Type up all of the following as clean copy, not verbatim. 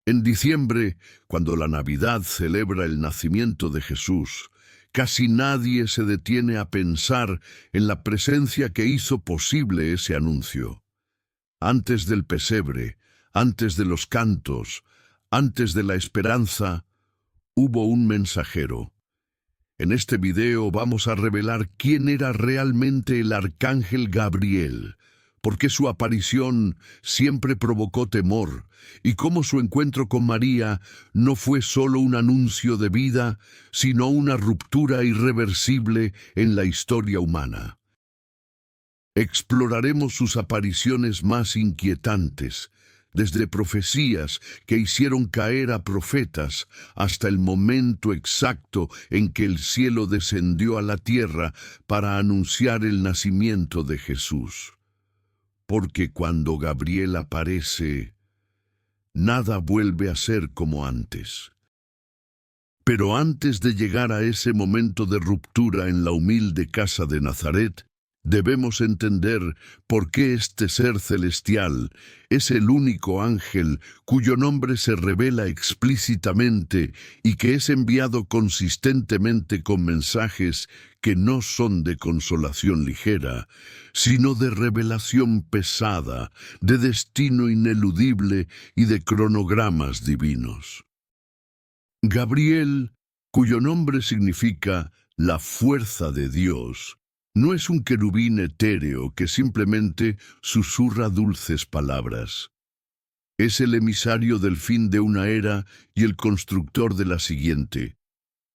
En diciembre, cuando la Navidad celebra el nacimiento de Jesús, casi nadie se detiene a pensar en la presencia que hizo posible ese anuncio. Antes del pesebre, antes de los cantos, antes de la esperanza, hubo un mensajero. En este video vamos a revelar quién era realmente el arcángel Gabriel, por qué su aparición siempre provocó temor y cómo su encuentro con María no fue solo un anuncio de vida, sino una ruptura irreversible en la historia humana. Exploraremos sus apariciones más inquietantes, desde profecías que hicieron caer a profetas hasta el momento exacto en que el cielo descendió a la tierra para anunciar el nacimiento de Jesús. Porque cuando Gabriel aparece, nada vuelve a ser como antes. Pero antes de llegar a ese momento de ruptura en la humilde casa de Nazaret, debemos entender por qué este ser celestial es el único ángel cuyo nombre se revela explícitamente y que es enviado consistentemente con mensajes que no son de consolación ligera, sino de revelación pesada, de destino ineludible y de cronogramas divinos. Gabriel, cuyo nombre significa la fuerza de Dios, no es un querubín etéreo que simplemente susurra dulces palabras. Es el emisario del fin de una era y el constructor de la siguiente.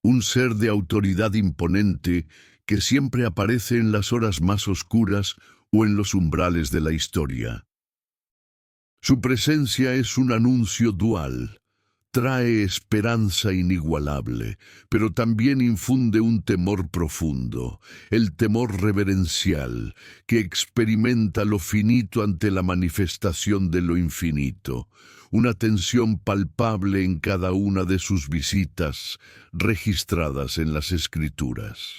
Un ser de autoridad imponente que siempre aparece en las horas más oscuras o en los umbrales de la historia. Su presencia es un anuncio dual. Trae esperanza inigualable, pero también infunde un temor profundo, el temor reverencial, que experimenta lo finito ante la manifestación de lo infinito, una tensión palpable en cada una de sus visitas, registradas en las Escrituras.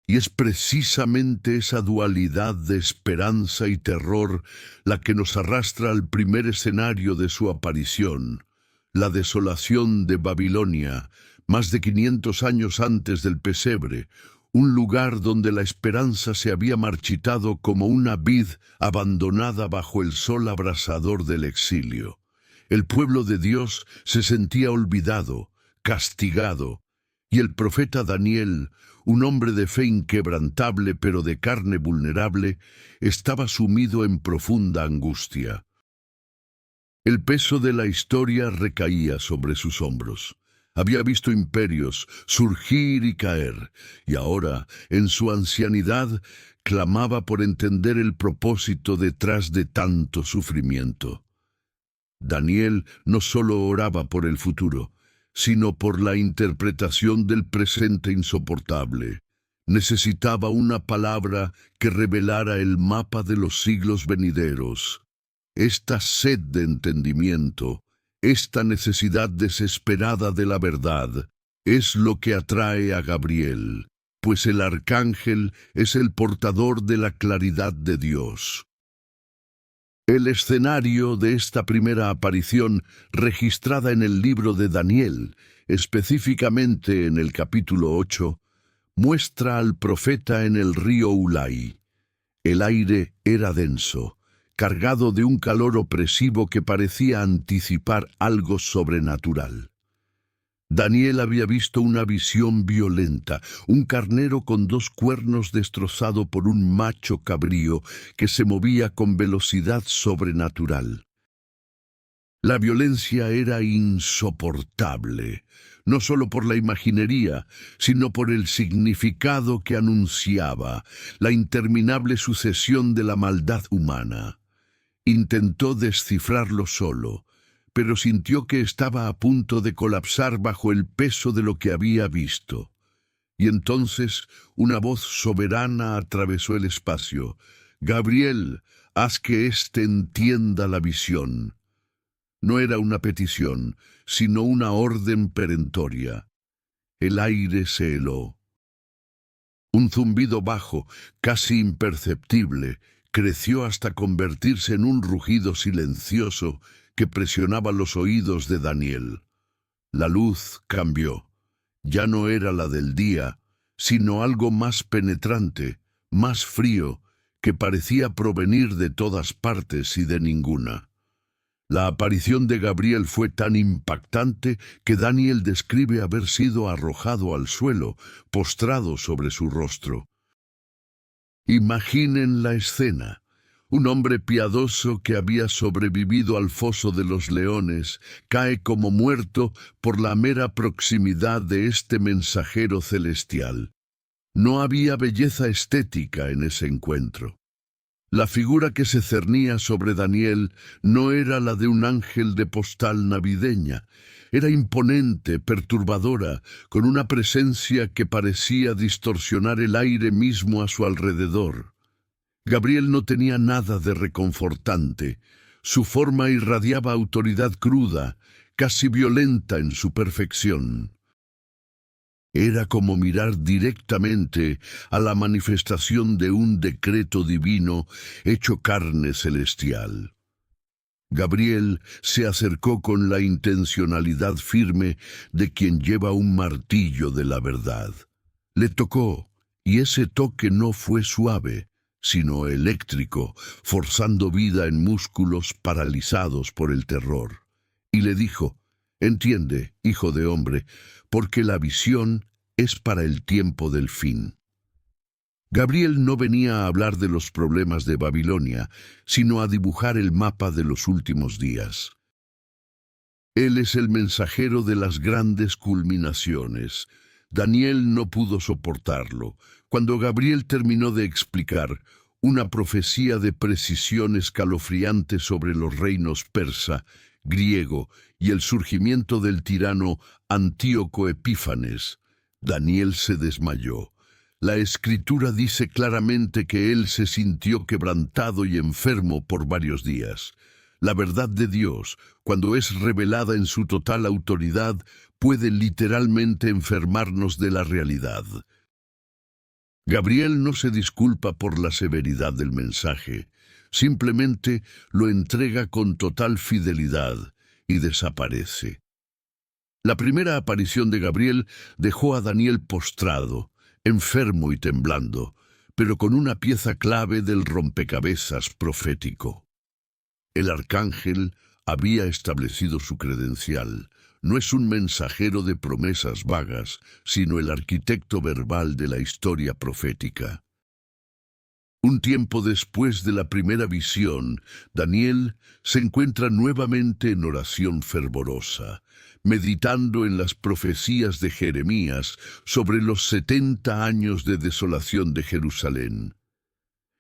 Y es precisamente esa dualidad de esperanza y terror la que nos arrastra al primer escenario de su aparición, la desolación de Babilonia, más de 500 años antes del pesebre, un lugar donde la esperanza se había marchitado como una vid abandonada bajo el sol abrasador del exilio. El pueblo de Dios se sentía olvidado, castigado, y el profeta Daniel, un hombre de fe inquebrantable pero de carne vulnerable, estaba sumido en profunda angustia. El peso de la historia recaía sobre sus hombros. Había visto imperios surgir y caer, y ahora, en su ancianidad, clamaba por entender el propósito detrás de tanto sufrimiento. Daniel no solo oraba por el futuro, sino por la interpretación del presente insoportable. Necesitaba una palabra que revelara el mapa de los siglos venideros. Esta sed de entendimiento, esta necesidad desesperada de la verdad, es lo que atrae a Gabriel, pues el arcángel es el portador de la claridad de Dios. El escenario de esta primera aparición, registrada en el libro de Daniel, específicamente en el capítulo 8, muestra al profeta en el río Ulai. El aire era denso, cargado de un calor opresivo que parecía anticipar algo sobrenatural. Daniel había visto una visión violenta, un carnero con 2 cuernos destrozado por un macho cabrío que se movía con velocidad sobrenatural. La violencia era insoportable, no solo por la imaginería, sino por el significado que anunciaba, la interminable sucesión de la maldad humana. Intentó descifrarlo solo, pero sintió que estaba a punto de colapsar bajo el peso de lo que había visto. Y entonces una voz soberana atravesó el espacio. «Gabriel, haz que éste entienda la visión». No era una petición, sino una orden perentoria. El aire se heló. Un zumbido bajo, casi imperceptible, creció hasta convertirse en un rugido silencioso que presionaba los oídos de Daniel. La luz cambió. Ya no era la del día, sino algo más penetrante, más frío, que parecía provenir de todas partes y de ninguna. La aparición de Gabriel fue tan impactante que Daniel describe haber sido arrojado al suelo, postrado sobre su rostro. Imaginen la escena. Un hombre piadoso que había sobrevivido al foso de los leones cae como muerto por la mera proximidad de este mensajero celestial. No había belleza estética en ese encuentro. La figura que se cernía sobre Daniel no era la de un ángel de postal navideña. Era imponente, perturbadora, con una presencia que parecía distorsionar el aire mismo a su alrededor. Gabriel no tenía nada de reconfortante. Su forma irradiaba autoridad cruda, casi violenta en su perfección. Era como mirar directamente a la manifestación de un decreto divino hecho carne celestial. Gabriel se acercó con la intencionalidad firme de quien lleva un martillo de la verdad. Le tocó, y ese toque no fue suave, sino eléctrico, forzando vida en músculos paralizados por el terror. Y le dijo: «Entiende, hijo de hombre, porque la visión es para el tiempo del fin». Gabriel no venía a hablar de los problemas de Babilonia, sino a dibujar el mapa de los últimos días. Él es el mensajero de las grandes culminaciones. Daniel no pudo soportarlo. Cuando Gabriel terminó de explicar una profecía de precisión escalofriante sobre los reinos persa, griego y el surgimiento del tirano Antíoco Epífanes, Daniel se desmayó. La Escritura dice claramente que él se sintió quebrantado y enfermo por varios días. La verdad de Dios, cuando es revelada en su total autoridad, puede literalmente enfermarnos de la realidad. Gabriel no se disculpa por la severidad del mensaje, simplemente lo entrega con total fidelidad y desaparece. La primera aparición de Gabriel dejó a Daniel postrado, enfermo y temblando, pero con una pieza clave del rompecabezas profético. El arcángel había establecido su credencial. No es un mensajero de promesas vagas, sino el arquitecto verbal de la historia profética. Un tiempo después de la primera visión, Daniel se encuentra nuevamente en oración fervorosa, meditando en las profecías de Jeremías sobre los 70 años de desolación de Jerusalén.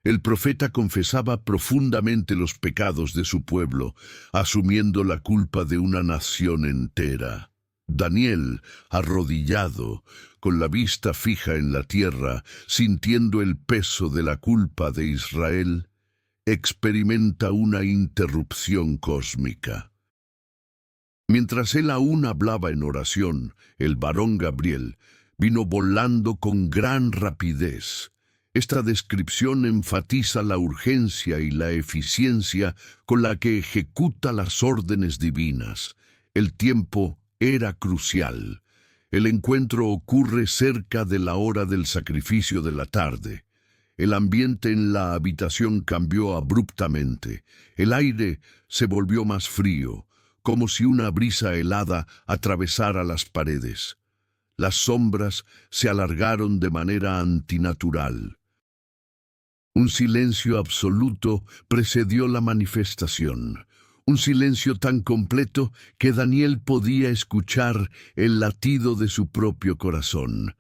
El profeta confesaba profundamente los pecados de su pueblo, asumiendo la culpa de una nación entera. Daniel, arrodillado, con la vista fija en la tierra, sintiendo el peso de la culpa de Israel, experimenta una interrupción cósmica. Mientras él aún hablaba en oración, el varón Gabriel vino volando con gran rapidez. Esta descripción enfatiza la urgencia y la eficiencia con la que ejecuta las órdenes divinas. El tiempo era crucial. El encuentro ocurre cerca de la hora del sacrificio de la tarde. El ambiente en la habitación cambió abruptamente. El aire se volvió más frío, como si una brisa helada atravesara las paredes. Las sombras se alargaron de manera antinatural. Un silencio absoluto precedió la manifestación. Un silencio tan completo que Daniel podía escuchar el latido de su propio corazón.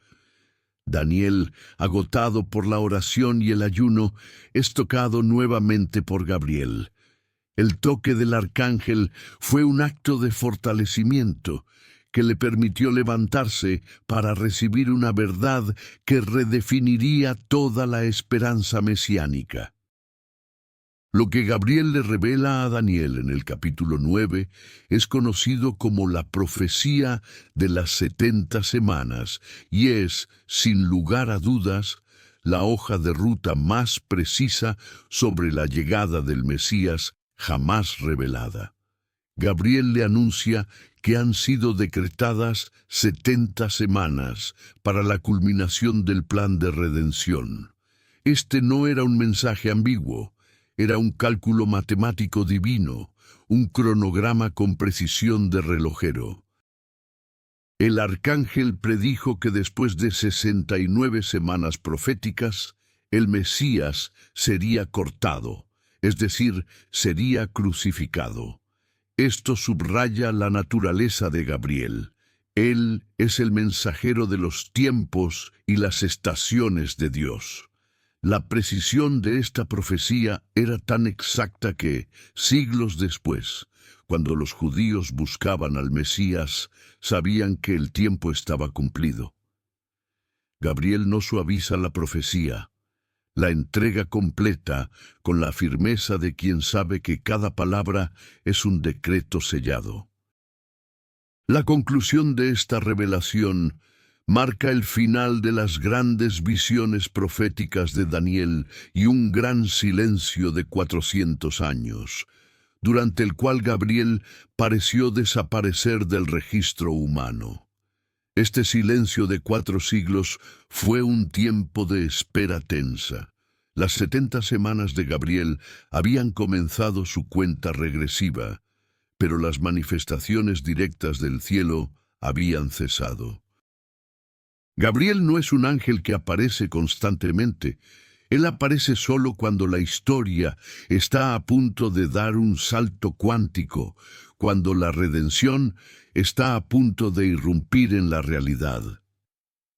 Daniel, agotado por la oración y el ayuno, es tocado nuevamente por Gabriel. El toque del arcángel fue un acto de fortalecimiento que le permitió levantarse para recibir una verdad que redefiniría toda la esperanza mesiánica. Lo que Gabriel le revela a Daniel en el capítulo 9 es conocido como la profecía de las 70 semanas y es, sin lugar a dudas, la hoja de ruta más precisa sobre la llegada del Mesías jamás revelada. Gabriel le anuncia que han sido decretadas 70 semanas para la culminación del plan de redención. Este no era un mensaje ambiguo, era un cálculo matemático divino, un cronograma con precisión de relojero. El arcángel predijo que después de 69 semanas proféticas, el Mesías sería cortado, es decir, sería crucificado. Esto subraya la naturaleza de Gabriel. Él es el mensajero de los tiempos y las estaciones de Dios. La precisión de esta profecía era tan exacta que, siglos después, cuando los judíos buscaban al Mesías, sabían que el tiempo estaba cumplido. Gabriel no suaviza la profecía, la entrega completa con la firmeza de quien sabe que cada palabra es un decreto sellado. La conclusión de esta revelación marca el final de las grandes visiones proféticas de Daniel y un gran silencio de 400 años, durante el cual Gabriel pareció desaparecer del registro humano. Este silencio de 4 siglos fue un tiempo de espera tensa. Las 70 semanas de Gabriel habían comenzado su cuenta regresiva, pero las manifestaciones directas del cielo habían cesado. Gabriel no es un ángel que aparece constantemente. Él aparece solo cuando la historia está a punto de dar un salto cuántico, cuando la redención está a punto de irrumpir en la realidad.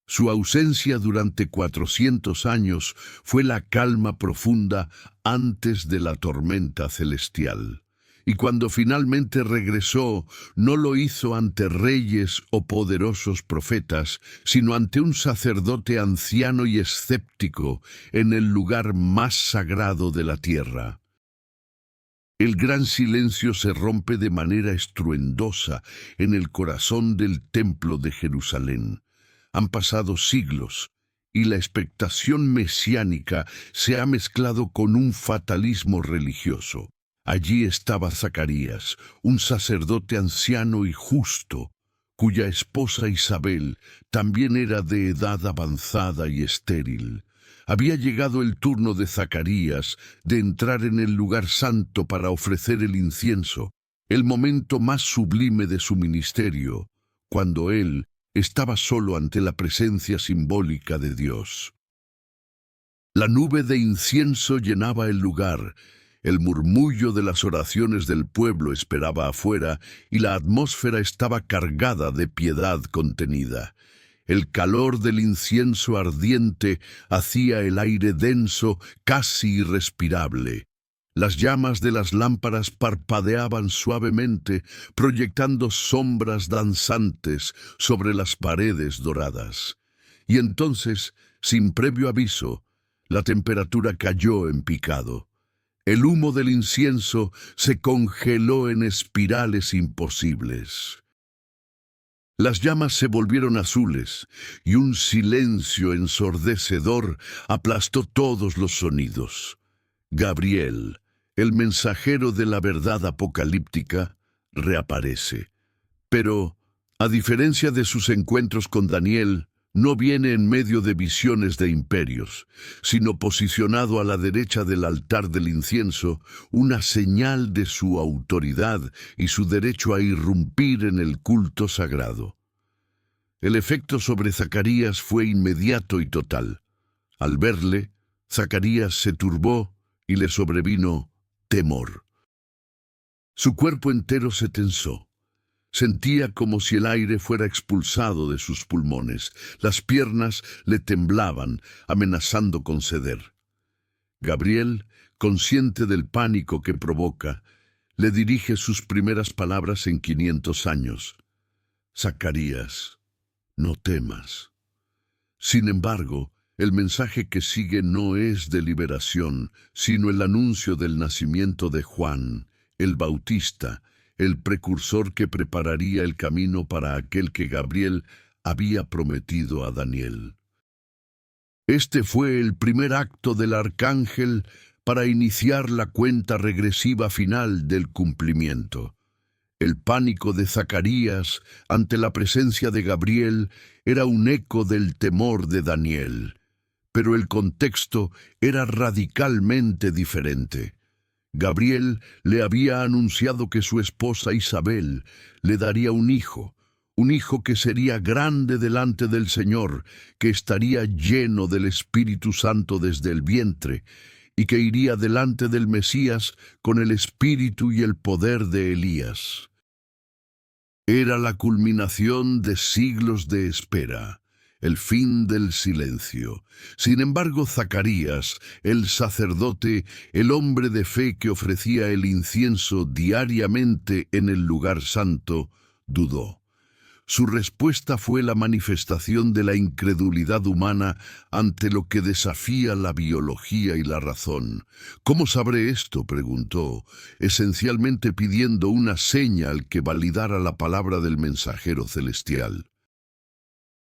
Su ausencia durante 400 años fue la calma profunda antes de la tormenta celestial. Y cuando finalmente regresó, no lo hizo ante reyes o poderosos profetas, sino ante un sacerdote anciano y escéptico en el lugar más sagrado de la tierra. El gran silencio se rompe de manera estruendosa en el corazón del templo de Jerusalén. Han pasado siglos y la expectación mesiánica se ha mezclado con un fatalismo religioso. Allí estaba Zacarías, un sacerdote anciano y justo, cuya esposa Isabel también era de edad avanzada y estéril. Había llegado el turno de Zacarías de entrar en el lugar santo para ofrecer el incienso, el momento más sublime de su ministerio, cuando él estaba solo ante la presencia simbólica de Dios. La nube de incienso llenaba el lugar. El murmullo de las oraciones del pueblo esperaba afuera y la atmósfera estaba cargada de piedad contenida. El calor del incienso ardiente hacía el aire denso, casi irrespirable. Las llamas de las lámparas parpadeaban suavemente, proyectando sombras danzantes sobre las paredes doradas. Y entonces, sin previo aviso, la temperatura cayó en picado. El humo del incienso se congeló en espirales imposibles. Las llamas se volvieron azules y un silencio ensordecedor aplastó todos los sonidos. Gabriel, el mensajero de la verdad apocalíptica, reaparece. Pero, a diferencia de sus encuentros con Daniel, no viene en medio de visiones de imperios, sino posicionado a la derecha del altar del incienso, una señal de su autoridad y su derecho a irrumpir en el culto sagrado. El efecto sobre Zacarías fue inmediato y total. Al verle, Zacarías se turbó y le sobrevino temor. Su cuerpo entero se tensó. Sentía como si el aire fuera expulsado de sus pulmones. Las piernas le temblaban, amenazando con ceder. Gabriel, consciente del pánico que provoca, le dirige sus primeras palabras en 500 años. Zacarías, no temas. Sin embargo, el mensaje que sigue no es de liberación, sino el anuncio del nacimiento de Juan, el Bautista, el precursor que prepararía el camino para aquel que Gabriel había prometido a Daniel. Este fue el primer acto del arcángel para iniciar la cuenta regresiva final del cumplimiento. El pánico de Zacarías ante la presencia de Gabriel era un eco del temor de Daniel, pero el contexto era radicalmente diferente. Gabriel le había anunciado que su esposa Isabel le daría un hijo que sería grande delante del Señor, que estaría lleno del Espíritu Santo desde el vientre, y que iría delante del Mesías con el espíritu y el poder de Elías. Era la culminación de siglos de espera, el fin del silencio. Sin embargo, Zacarías, el sacerdote, el hombre de fe que ofrecía el incienso diariamente en el lugar santo, dudó. Su respuesta fue la manifestación de la incredulidad humana ante lo que desafía la biología y la razón. ¿Cómo sabré esto?, preguntó, esencialmente pidiendo una señal que validara la palabra del mensajero celestial.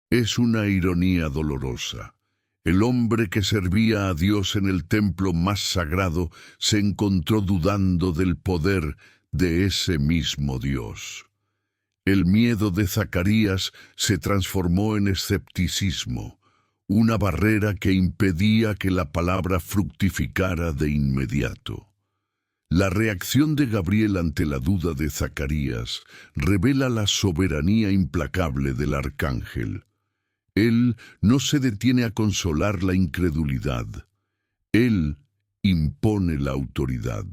Es una ironía dolorosa. El hombre que servía a Dios en el templo más sagrado se encontró dudando del poder de ese mismo Dios. El miedo de Zacarías se transformó en escepticismo, una barrera que impedía que la palabra fructificara de inmediato. La reacción de Gabriel ante la duda de Zacarías revela la soberanía implacable del arcángel. Él no se detiene a consolar la incredulidad. Él impone la autoridad.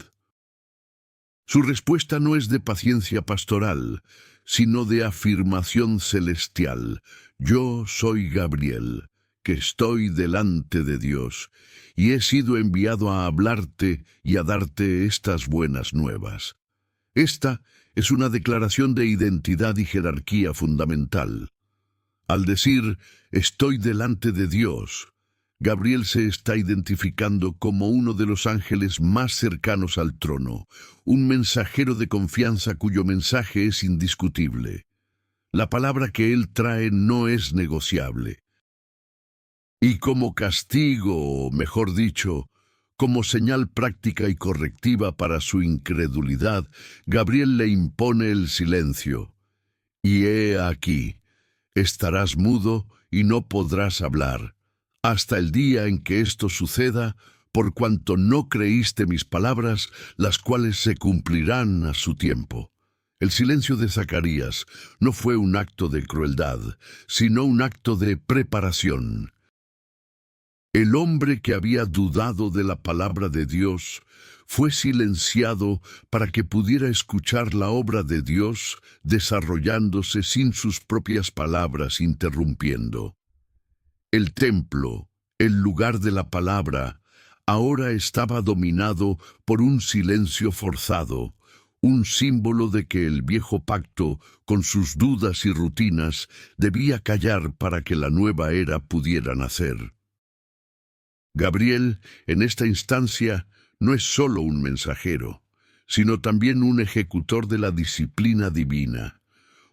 Su respuesta no es de paciencia pastoral, sino de afirmación celestial. Yo soy Gabriel, que estoy delante de Dios, y he sido enviado a hablarte y a darte estas buenas nuevas. Esta es una declaración de identidad y jerarquía fundamental. Al decir, estoy delante de Dios, Gabriel se está identificando como uno de los ángeles más cercanos al trono, un mensajero de confianza cuyo mensaje es indiscutible. La palabra que él trae no es negociable. Y como castigo, o mejor dicho, como señal práctica y correctiva para su incredulidad, Gabriel le impone el silencio. Y he aquí, estarás mudo y no podrás hablar, hasta el día en que esto suceda, por cuanto no creíste mis palabras, las cuales se cumplirán a su tiempo. El silencio de Zacarías no fue un acto de crueldad, sino un acto de preparación. El hombre que había dudado de la palabra de Dios fue silenciado para que pudiera escuchar la obra de Dios desarrollándose sin sus propias palabras interrumpiendo. El templo, el lugar de la palabra, ahora estaba dominado por un silencio forzado, un símbolo de que el viejo pacto, con sus dudas y rutinas, debía callar para que la nueva era pudiera nacer. Gabriel, en esta instancia, no es solo un mensajero, sino también un ejecutor de la disciplina divina,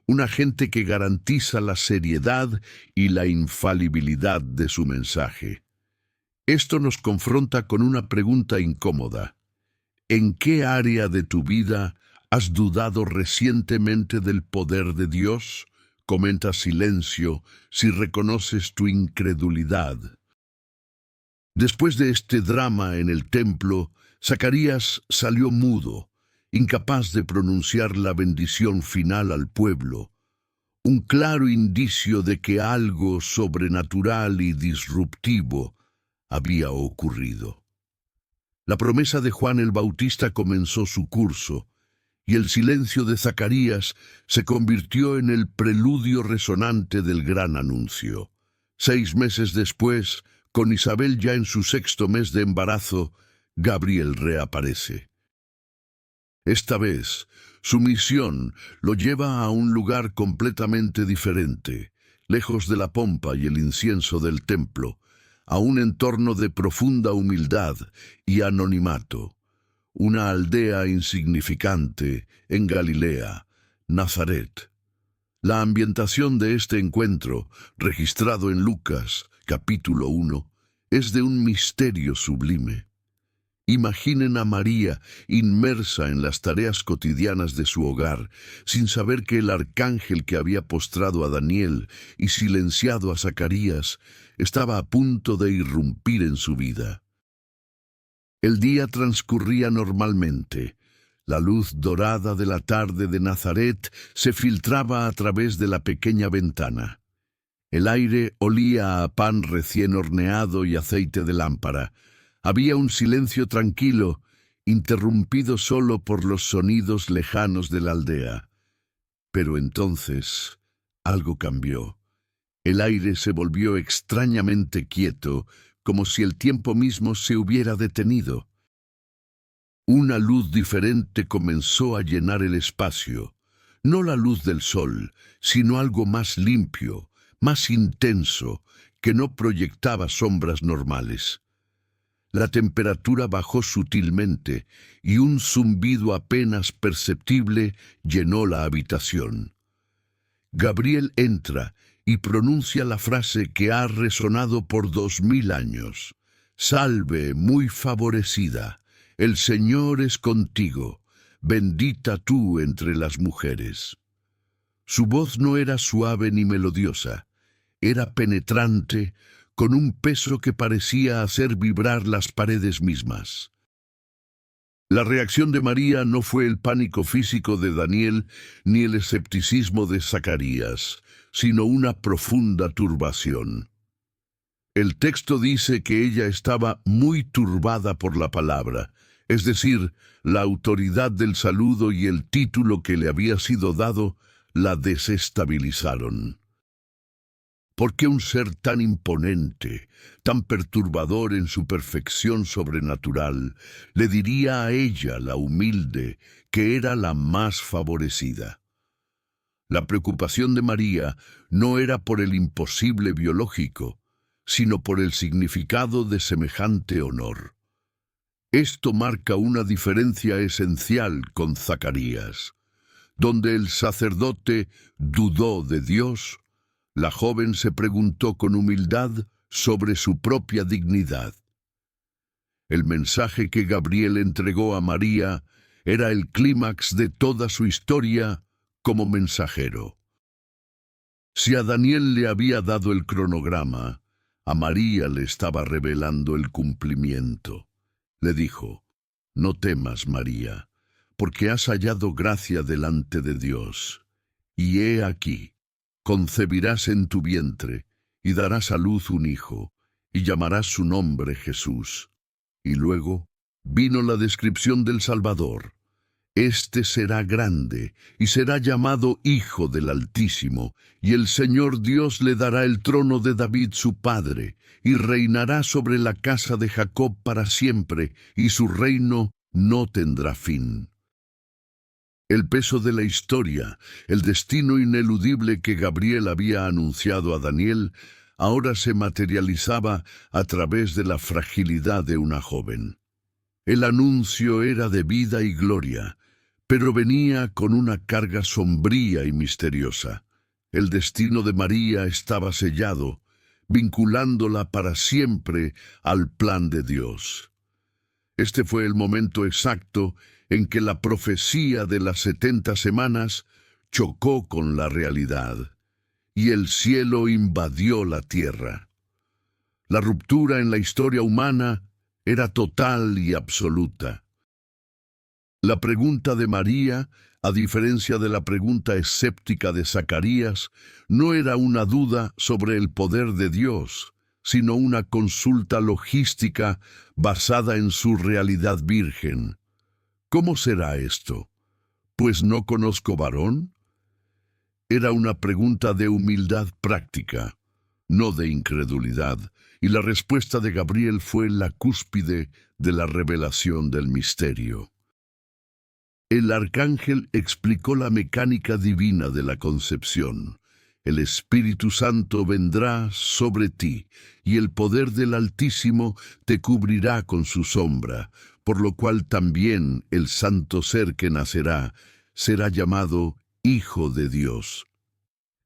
un agente que garantiza la seriedad y la infalibilidad de su mensaje. Esto nos confronta con una pregunta incómoda. ¿En qué área de tu vida has dudado recientemente del poder de Dios? Comenta silencio si reconoces tu incredulidad. Después de este drama en el templo, Zacarías salió mudo, incapaz de pronunciar la bendición final al pueblo, un claro indicio de que algo sobrenatural y disruptivo había ocurrido. La promesa de Juan el Bautista comenzó su curso, y el silencio de Zacarías se convirtió en el preludio resonante del gran anuncio. 6 meses después, con Isabel ya en su 6º mes de embarazo, Gabriel reaparece. Esta vez, su misión lo lleva a un lugar completamente diferente, lejos de la pompa y el incienso del templo, a un entorno de profunda humildad y anonimato, una aldea insignificante en Galilea, Nazaret. La ambientación de este encuentro, registrado en Lucas, capítulo 1, es de un misterio sublime. Imaginen a María inmersa en las tareas cotidianas de su hogar, sin saber que el arcángel que había postrado a Daniel y silenciado a Zacarías estaba a punto de irrumpir en su vida. El día transcurría normalmente. La luz dorada de la tarde de Nazaret se filtraba a través de la pequeña ventana. El aire olía a pan recién horneado y aceite de lámpara. Había un silencio tranquilo, interrumpido solo por los sonidos lejanos de la aldea. Pero entonces algo cambió. El aire se volvió extrañamente quieto, como si el tiempo mismo se hubiera detenido. Una luz diferente comenzó a llenar el espacio. No la luz del sol, sino algo más limpio, más intenso, que no proyectaba sombras normales. La temperatura bajó sutilmente y un zumbido apenas perceptible llenó la habitación. Gabriel entra y pronuncia la frase que ha resonado por 2000 años. Salve, muy favorecida, el Señor es contigo, bendita tú entre las mujeres. Su voz no era suave ni melodiosa, era penetrante, con un peso que parecía hacer vibrar las paredes mismas. La reacción de María no fue el pánico físico de Daniel ni el escepticismo de Zacarías, sino una profunda turbación. El texto dice que ella estaba muy turbada por la palabra, es decir, la autoridad del saludo y el título que le había sido dado la desestabilizaron. ¿Por qué un ser tan imponente, tan perturbador en su perfección sobrenatural, le diría a ella, la humilde, que era la más favorecida? La preocupación de María no era por el imposible biológico, sino por el significado de semejante honor. Esto marca una diferencia esencial con Zacarías. Donde el sacerdote dudó de Dios, la joven se preguntó con humildad sobre su propia dignidad. El mensaje que Gabriel entregó a María era el clímax de toda su historia como mensajero. Si a Daniel le había dado el cronograma, a María le estaba revelando el cumplimiento. Le dijo: «No temas, María, porque has hallado gracia delante de Dios. Y he aquí, concebirás en tu vientre, y darás a luz un hijo, y llamarás su nombre Jesús». Y luego vino la descripción del Salvador. Este será grande, y será llamado Hijo del Altísimo, y el Señor Dios le dará el trono de David su padre, y reinará sobre la casa de Jacob para siempre, y su reino no tendrá fin. El peso de la historia, el destino ineludible que Gabriel había anunciado a Daniel, ahora se materializaba a través de la fragilidad de una joven. El anuncio era de vida y gloria, pero venía con una carga sombría y misteriosa. El destino de María estaba sellado, vinculándola para siempre al plan de Dios. Este fue el momento exacto en que la profecía de las 70 semanas chocó con la realidad, y el cielo invadió la tierra. La ruptura en la historia humana era total y absoluta. La pregunta de María, a diferencia de la pregunta escéptica de Zacarías, no era una duda sobre el poder de Dios, sino una consulta logística basada en su realidad virgen. ¿Cómo será esto? ¿Pues no conozco varón? Era una pregunta de humildad práctica, no de incredulidad, y la respuesta de Gabriel fue la cúspide de la revelación del misterio. El arcángel explicó la mecánica divina de la concepción. El Espíritu Santo vendrá sobre ti, y el poder del Altísimo te cubrirá con su sombra, por lo cual también el santo ser que nacerá será llamado Hijo de Dios.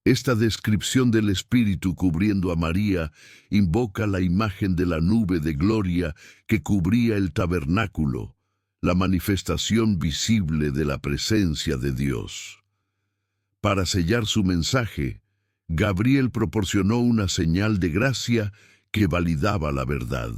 Esta descripción del Espíritu cubriendo a María invoca la imagen de la nube de gloria que cubría el tabernáculo, la manifestación visible de la presencia de Dios. Para sellar su mensaje, Gabriel proporcionó una señal de gracia que validaba la verdad.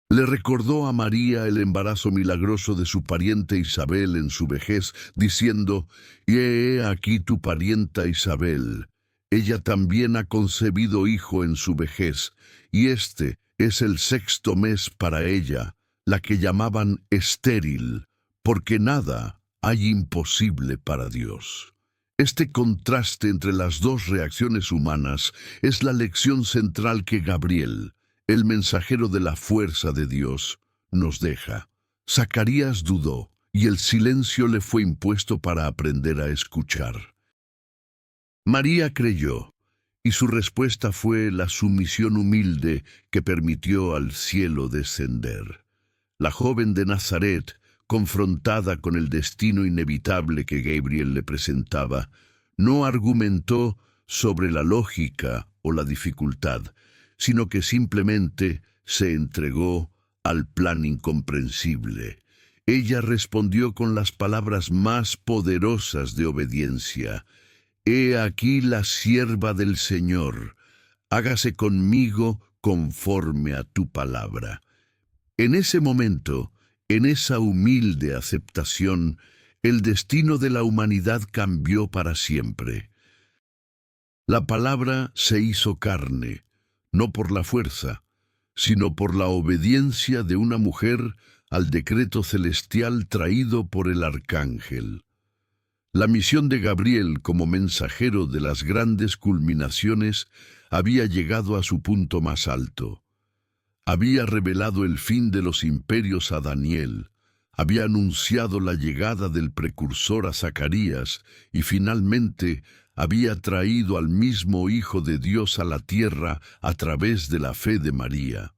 Le recordó a María el embarazo milagroso de su pariente Isabel en su vejez, diciendo: «Y he aquí tu parienta Isabel. Ella también ha concebido hijo en su vejez, y este es el 6º mes para ella, la que llamaban estéril, porque nada hay imposible para Dios». Este contraste entre las dos reacciones humanas es la lección central que Gabriel, el mensajero de la fuerza de Dios, nos deja. Zacarías dudó, y el silencio le fue impuesto para aprender a escuchar. María creyó, y su respuesta fue la sumisión humilde que permitió al cielo descender. La joven de Nazaret, confrontada con el destino inevitable que Gabriel le presentaba, no argumentó sobre la lógica o la dificultad, sino que simplemente se entregó al plan incomprensible. Ella respondió con las palabras más poderosas de obediencia: «He aquí la sierva del Señor, hágase conmigo conforme a tu palabra». En ese momento, en esa humilde aceptación, el destino de la humanidad cambió para siempre. La palabra se hizo carne, no por la fuerza, sino por la obediencia de una mujer al decreto celestial traído por el arcángel. La misión de Gabriel como mensajero de las grandes culminaciones había llegado a su punto más alto. Había revelado el fin de los imperios a Daniel, había anunciado la llegada del precursor a Zacarías y finalmente había traído al mismo Hijo de Dios a la tierra a través de la fe de María.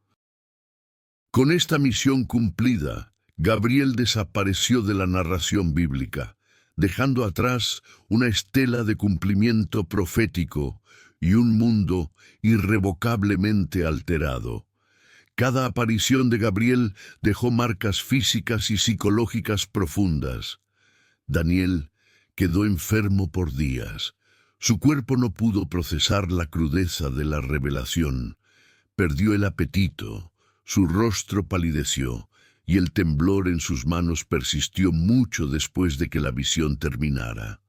Con esta misión cumplida, Gabriel desapareció de la narración bíblica, dejando atrás una estela de cumplimiento profético y un mundo irrevocablemente alterado. Cada aparición de Gabriel dejó marcas físicas y psicológicas profundas. Daniel quedó enfermo por días. Su cuerpo no pudo procesar la crudeza de la revelación. Perdió el apetito, su rostro palideció, y el temblor en sus manos persistió mucho después de que la visión terminara.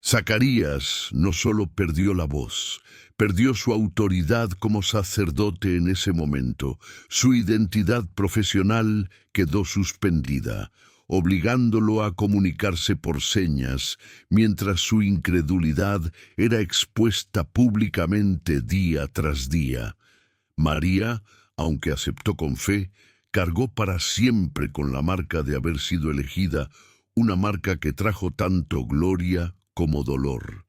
Zacarías no solo perdió la voz, perdió su autoridad como sacerdote en ese momento. Su identidad profesional quedó suspendida, obligándolo a comunicarse por señas, mientras su incredulidad era expuesta públicamente día tras día. María, aunque aceptó con fe, cargó para siempre con la marca de haber sido elegida, una marca que trajo tanto gloria como dolor,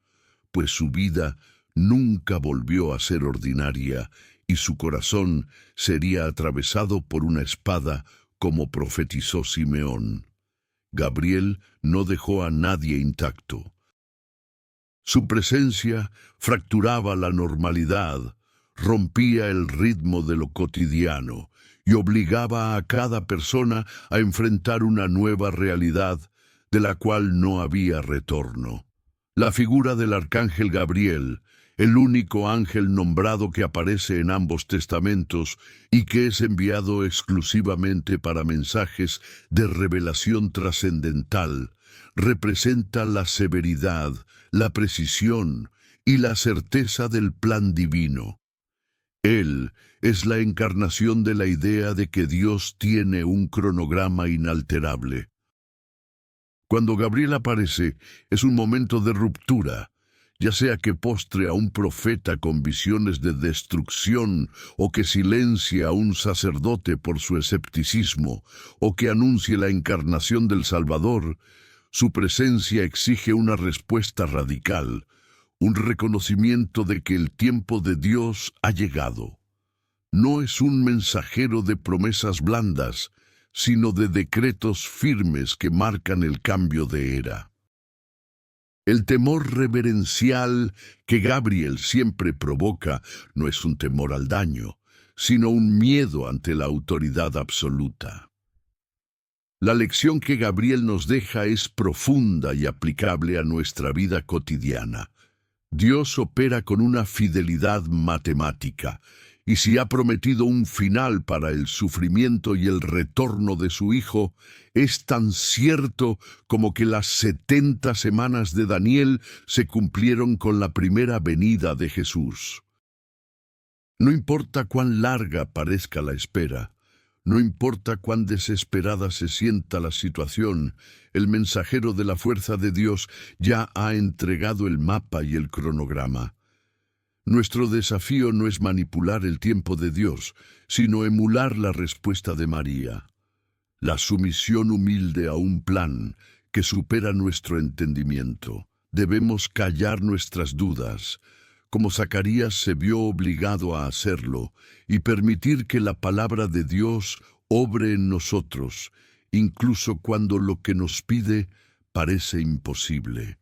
pues su vida nunca volvió a ser ordinaria y su corazón sería atravesado por una espada, como profetizó Simeón. Gabriel no dejó a nadie intacto. Su presencia fracturaba la normalidad, rompía el ritmo de lo cotidiano y obligaba a cada persona a enfrentar una nueva realidad de la cual no había retorno. La figura del arcángel Gabriel, el único ángel nombrado que aparece en ambos testamentos y que es enviado exclusivamente para mensajes de revelación trascendental, representa la severidad, la precisión y la certeza del plan divino. Él es la encarnación de la idea de que Dios tiene un cronograma inalterable. Cuando Gabriel aparece, es un momento de ruptura, ya sea que postre a un profeta con visiones de destrucción, o que silencie a un sacerdote por su escepticismo, o que anuncie la encarnación del Salvador. Su presencia exige una respuesta radical, un reconocimiento de que el tiempo de Dios ha llegado. No es un mensajero de promesas blandas, sino de decretos firmes que marcan el cambio de era. El temor reverencial que Gabriel siempre provoca no es un temor al daño, sino un miedo ante la autoridad absoluta. La lección que Gabriel nos deja es profunda y aplicable a nuestra vida cotidiana. Dios opera con una fidelidad matemática, y si ha prometido un final para el sufrimiento y el retorno de su Hijo, es tan cierto como que las 70 semanas de Daniel se cumplieron con la primera venida de Jesús. No importa cuán larga parezca la espera, no importa cuán desesperada se sienta la situación, el mensajero de la fuerza de Dios ya ha entregado el mapa y el cronograma. Nuestro desafío no es manipular el tiempo de Dios, sino emular la respuesta de María. La sumisión humilde a un plan que supera nuestro entendimiento. Debemos callar nuestras dudas, como Zacarías se vio obligado a hacerlo, y permitir que la palabra de Dios obre en nosotros, incluso cuando lo que nos pide parece imposible.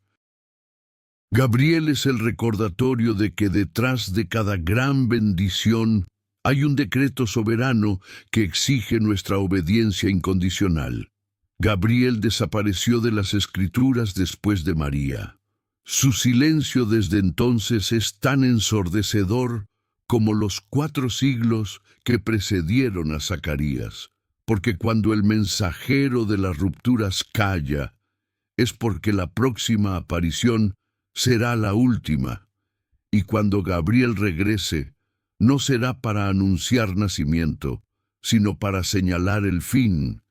Gabriel es el recordatorio de que detrás de cada gran bendición hay un decreto soberano que exige nuestra obediencia incondicional. Gabriel desapareció de las Escrituras después de María. Su silencio desde entonces es tan ensordecedor como los 4 siglos que precedieron a Zacarías, porque cuando el mensajero de las rupturas calla, es porque la próxima aparición será la última, y cuando Gabriel regrese, no será para anunciar nacimiento, sino para señalar el fin.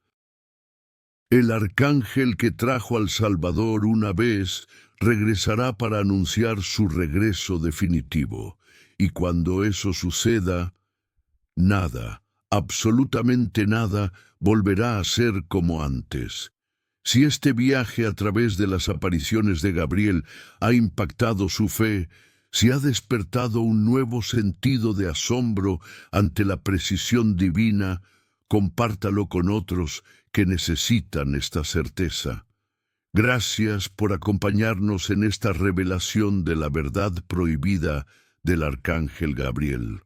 El arcángel que trajo al Salvador una vez regresará para anunciar su regreso definitivo, y cuando eso suceda, nada, absolutamente nada, volverá a ser como antes. Si este viaje a través de las apariciones de Gabriel ha impactado su fe, si ha despertado un nuevo sentido de asombro ante la precisión divina, compártalo con otros que necesitan esta certeza. Gracias por acompañarnos en esta revelación de la verdad prohibida del Arcángel Gabriel.